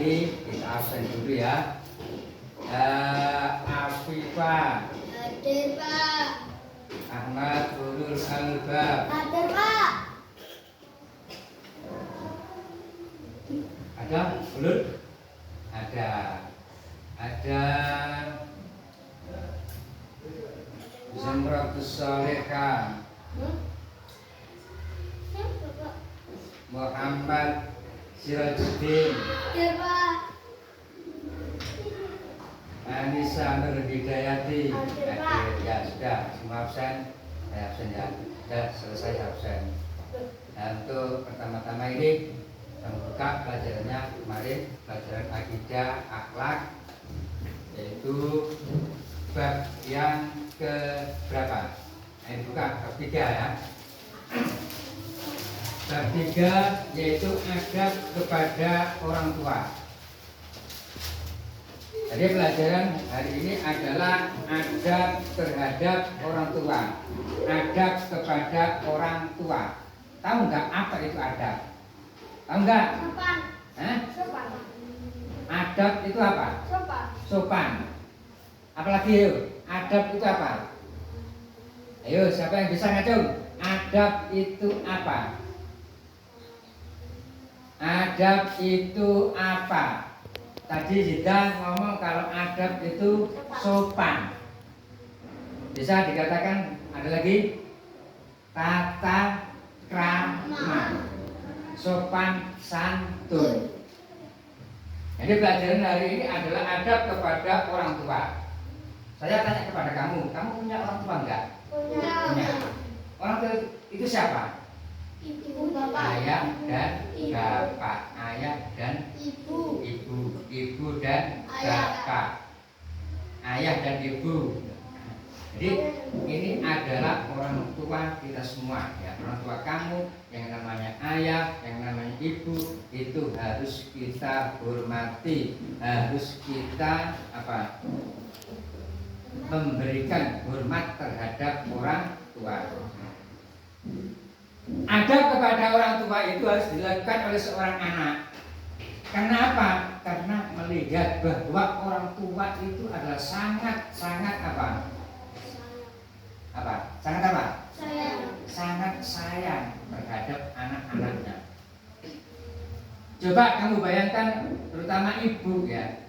lagi, kita absen dulu ya. Afifah. Hadir, Pak. Ahmad Ulul Albab. Hadir, Pak. Ada Ulul? Ada. Ada Zamratus Solehah. Siapa, Pak? Muhammad Sirajuddin. Hadir, Pak. Anissa Nur Hidayati. Hadir, Pak. Hadir. Ya sudah, semua absen. Saya absen ya. Sudah selesai absen. Nah, untuk pertama-tama ini membuka pelajarannya kemarin, pelajaran akidah akhlak, yaitu bab yang ke berapa? Ini buka bab 3 ya. Bab 3 yaitu adab kepada orang tua. Jadi pelajaran hari ini adalah adab terhadap orang tua. Adab kepada orang tua. Tahu nggak apa itu adab? Tahu nggak? Sopan. Hah? Sopan. Adab itu apa? Sopan. Sopan. Apalagi yuk? Adab itu apa? Ayo, siapa yang bisa ngacung? Adab itu apa? Adab itu apa? Tadi Zida ngomong kalau adab itu sopan. Bisa dikatakan ada lagi? Tata krama. Sopan santun. Jadi pelajaran hari ini adalah adab kepada orang tua. Saya tanya kepada kamu punya orang tua enggak? Punya. Orang tua itu siapa? Ibu, Bapak. Ayah dan bapak. Ayah dan Ibu. ibu dan bapak. Ayah dan ibu. Jadi ini adalah orang tua kita semua ya. Orang tua kamu yang namanya ayah, yang namanya ibu itu harus kita hormati, harus kita memberikan hormat terhadap orang tua. Adab kepada orang tua itu harus dilakukan oleh seorang anak. Karena apa? Karena melihat bahwa orang tua itu adalah sangat Sangat apa? Sayang. Sangat sayang terhadap anak-anaknya. Coba kamu bayangkan, terutama ibu ya.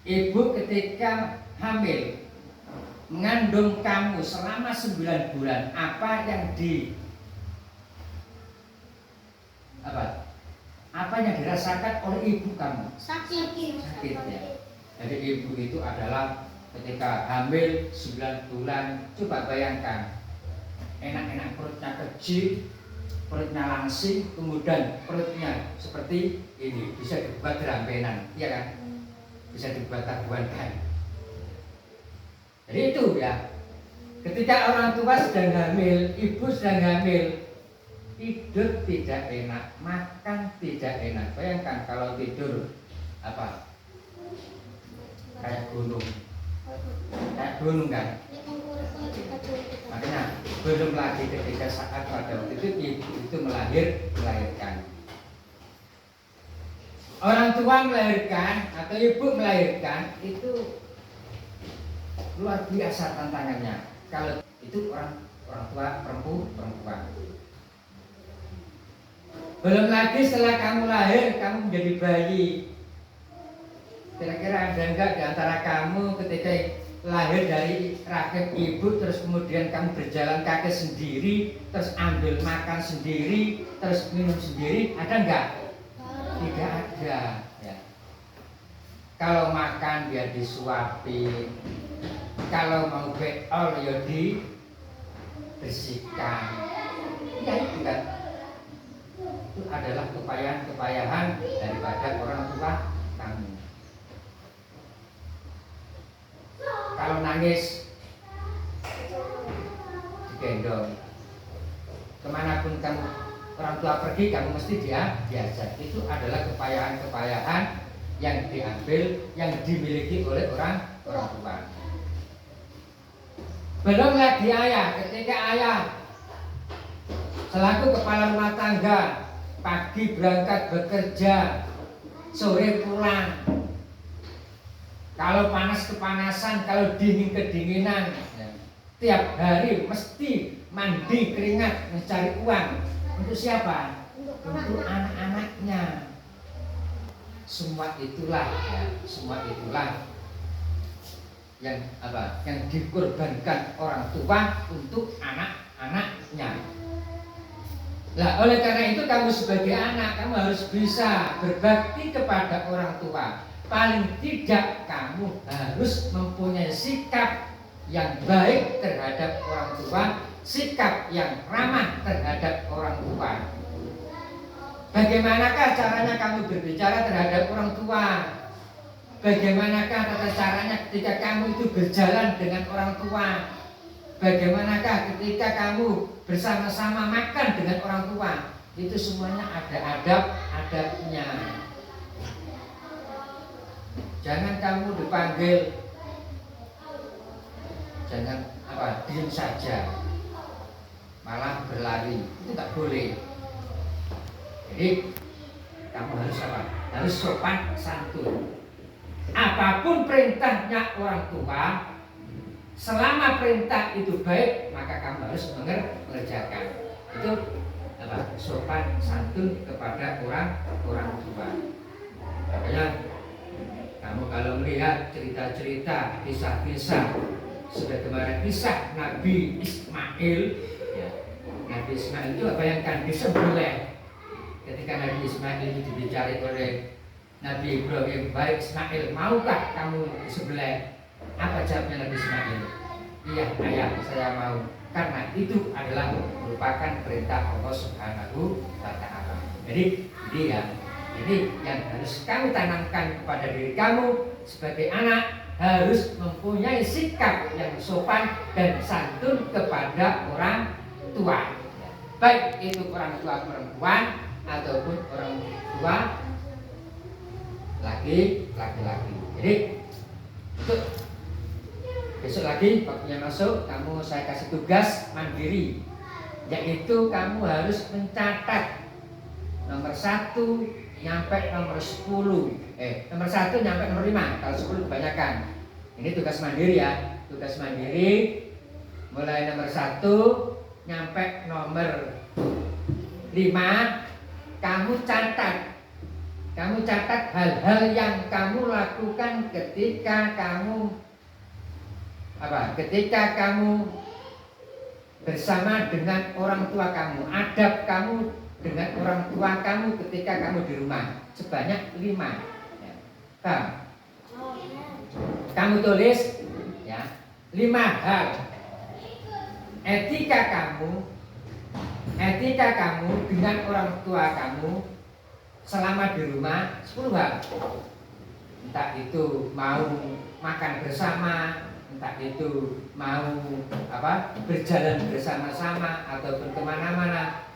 Ibu ketika hamil mengandung kamu selama 9 bulan, apa yang dirasakan oleh ibu kamu? Sakit. Sakit ya. Jadi ibu itu adalah ketika hamil 9 bulan, coba bayangkan, enak-enak perutnya kecil, perutnya langsing, kemudian perutnya seperti ini, bisa dibuat rampenan, iya kan? Bisa dibuat tabuhan. Jadi itu ya, ketika orang tua sedang hamil, ibu sedang hamil, tidur tidak enak, makan tidak enak. Bayangkan kalau tidur kayak gunung kan. Makanya belum lagi ketika saat pada waktu itu ibu itu melahirkan. Orang tua melahirkan atau ibu melahirkan itu luar biasa tantangannya. Kalau itu orang tua perempuan. Belum lagi setelah kamu lahir, kamu menjadi bayi. Kira-kira ada enggak di antara kamu ketika lahir dari rahim ibu, terus kemudian kamu berjalan kaki sendiri, terus ambil makan sendiri, terus minum sendiri, ada enggak? Tidak ada ya. Kalau makan biar disuapin, kalau mau beol ya dibersihkan. Ya itu kan. Itu adalah kepayahan daripada orang tua kamu. Kalau nangis digendong, kemanapun kamu orang tua pergi, kamu mesti diajak. Itu adalah kepayahan yang diambil, yang dimiliki oleh orang tua. Belum lagi ayah, ketika ayah selaku kepala rumah tangga pagi berangkat bekerja, sore pulang. Kalau panas kepanasan, kalau dingin kedinginan, ya. Tiap hari mesti mandi keringat mencari uang. Untuk siapa? Untuk anak-anaknya. Semua itulah, ya, semua itulah yang apa? Yang dikorbankan orang tua untuk anak-anaknya. Nah, oleh karena itu kamu sebagai anak, kamu harus bisa berbakti kepada orang tua. Paling tidak kamu harus mempunyai sikap yang baik terhadap orang tua, sikap yang ramah terhadap orang tua. Bagaimanakah caranya kamu berbicara terhadap orang tua? Bagaimanakah tata caranya ketika kamu itu berjalan dengan orang tua? Bagaimanakah ketika kamu bersama-sama makan dengan orang tua? Itu semuanya ada adab-adabnya. Jangan kamu dipanggil, jangan diam saja, malah berlari, itu tak boleh. Jadi kamu harus harus sopan santun. Apapun perintahnya orang tua, selama perintah itu baik, maka kamu harus mengerjakan. Itu sopan santun kepada orang tua. Makanya kamu kalau melihat cerita-cerita, kisah-kisah, sebagaimana kisah Nabi Ismail, ya, Nabi Ismail itu bayangkan disembelih. Ketika Nabi Ismail itu dibicarakan oleh Nabi Ibrahim, baik Ismail, maukah kamu disembelih? Apa jawabnya Nabi Ismail? Iya ayah, saya mau. Karena itu adalah merupakan perintah Allah Subhanahu wa Ta'ala. Jadi ini yang harus kamu tanamkan kepada diri kamu sebagai anak, harus mempunyai sikap yang sopan dan santun kepada orang tua. Baik itu orang tua perempuan ataupun orang tua laki-laki. Jadi untuk besok lagi waktunya masuk, saya kasih tugas mandiri, yaitu kamu harus mencatat nomor 1 nyampe nomor 10, nomor 1 nyampe nomor 5, kalau 10 kebanyakan. Ini tugas mandiri ya, tugas mandiri mulai nomor 1 nyampe nomor 5. Kamu catat hal-hal yang kamu lakukan ketika kamu bersama dengan orang tua kamu, adab kamu dengan orang tua kamu ketika kamu di rumah, sebanyak 5. Ya. Kamu tulis ya 5 hal etika kamu dengan orang tua kamu selama di rumah. 10 hal. Entah itu mau makan bersama, entah itu mau berjalan bersama-sama ataupun kemana-mana.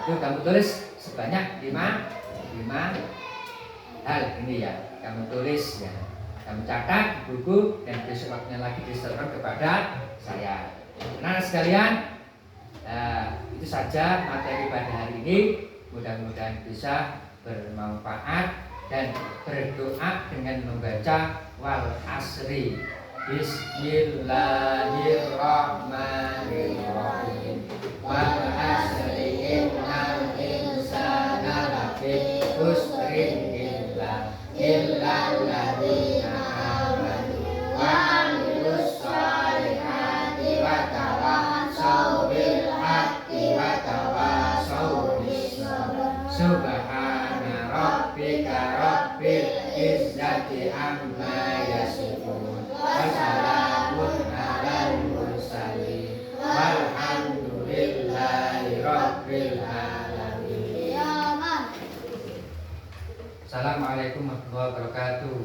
Itu kamu tulis sebanyak 5 hal ini ya. Kamu tulis ya. Kamu catat buku dan besok waktunya lagi diserahkan kepada saya. Nah sekalian, itu saja materi pada hari ini. Mudah-mudahan bisa bermanfaat dan berdoa dengan membaca wal asri. Bismillahirrahmanirrahim. Wal asri innal insana lafi khusrin illa alladzina amanu wa amilus solihati wa tawassaw bil haqqi wa tawassaw bis sabr. Subhana rabbika rabbil izzati amma yasifun. Wassalamun alal mursalin walhamdulillahi rabbil alamin. Assalamualaikum warahmatullahi wabarakatuh.